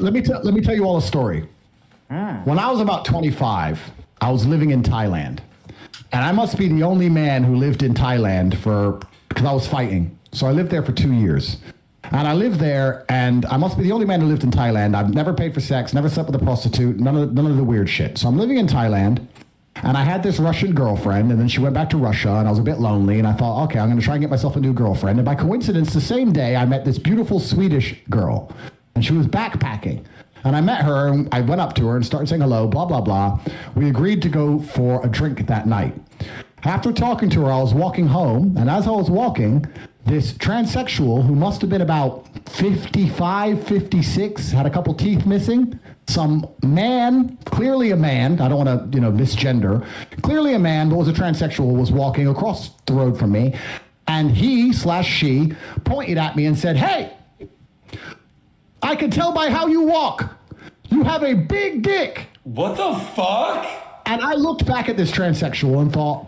Let me tell you all a story. When I was about 25, I was living in Thailand. And I must be the only man who lived in Thailand because I was fighting. So I lived there for 2 years. And I lived there, and I must be the only man who lived in Thailand. I've never paid for sex, never slept with a prostitute, none of the weird shit. So I'm living in Thailand, and I had this Russian girlfriend, and then she went back to Russia, and I was a bit lonely, and I thought, okay, I'm going to try and get myself a new girlfriend. And by coincidence, the same day, I met this beautiful Swedish girl, and she was backpacking. And I met her, and I went up to her and started saying hello, blah, blah, blah. We agreed to go for a drink that night. After talking to her, I was walking home, and as I was walking, this transsexual who must have been about 55, 56, had a couple teeth missing. Some man, clearly a man, I don't want to, misgender, clearly a man, but was a transsexual, was walking across the road from me. And he/she pointed at me and said, "Hey, I can tell by how you walk. You have a big dick." What the fuck? And I looked back at this transsexual and thought,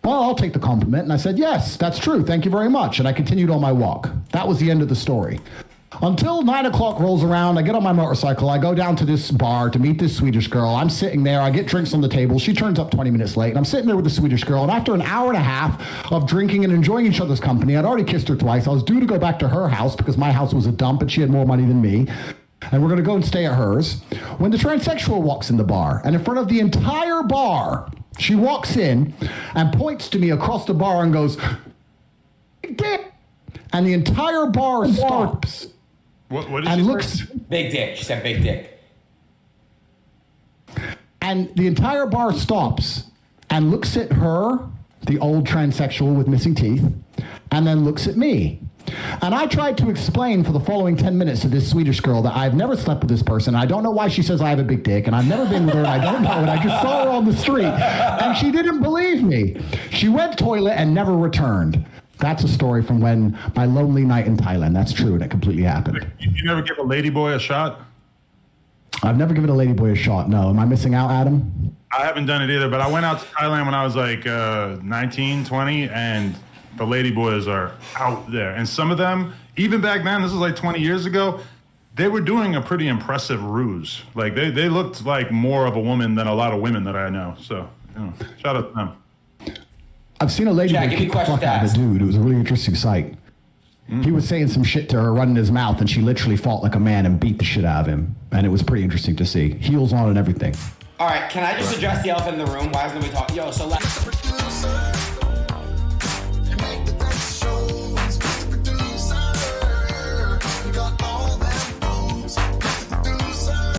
well, I'll take the compliment. And I said, yes, that's true. Thank you very much. And I continued on my walk. That was the end of the story. Until 9 o'clock rolls around, I get on my motorcycle. I go down to this bar to meet this Swedish girl. I'm sitting there. I get drinks on the table. She turns up 20 minutes late. And I'm sitting there with the Swedish girl. And after an hour and a half of drinking and enjoying each other's company, I'd already kissed her twice. I was due to go back to her house because my house was a dump and she had more money than me. And we're going to go and stay at hers. When the transsexual walks in the bar, and in front of the entire bar, she walks in and points to me across the bar and goes, "Dick!" And the entire bar stops. What is and looks big dick. She said big dick. And the entire bar stops and looks at her, the old transsexual with missing teeth, and then looks at me. And I tried to explain for the following 10 minutes to this Swedish girl that I've never slept with this person. I don't know why she says I have a big dick, and I've never been with her, and I don't know, and I just saw her on the street. And she didn't believe me. She went toilet and never returned. That's a story from when my lonely night in Thailand. That's true, and it completely happened. You never give a ladyboy a shot? I've never given a ladyboy a shot, no. Am I missing out, Adam? I haven't done it either, but I went out to Thailand when I was like 19, 20, and the ladyboys are out there. And some of them, even back then, this was like 20 years ago, they were doing a pretty impressive ruse. Like they looked like more of a woman than a lot of women that I know. So, shout out to them. I've seen a ladyboy kick the fuck out of a dude. It was a really interesting sight. He was saying some shit to her, running his mouth, and she literally fought like a man and beat the shit out of him. And it was pretty interesting to see. Heels on and everything. All right, can I just address the elephant in the room? Why isn't we talking? Yo, so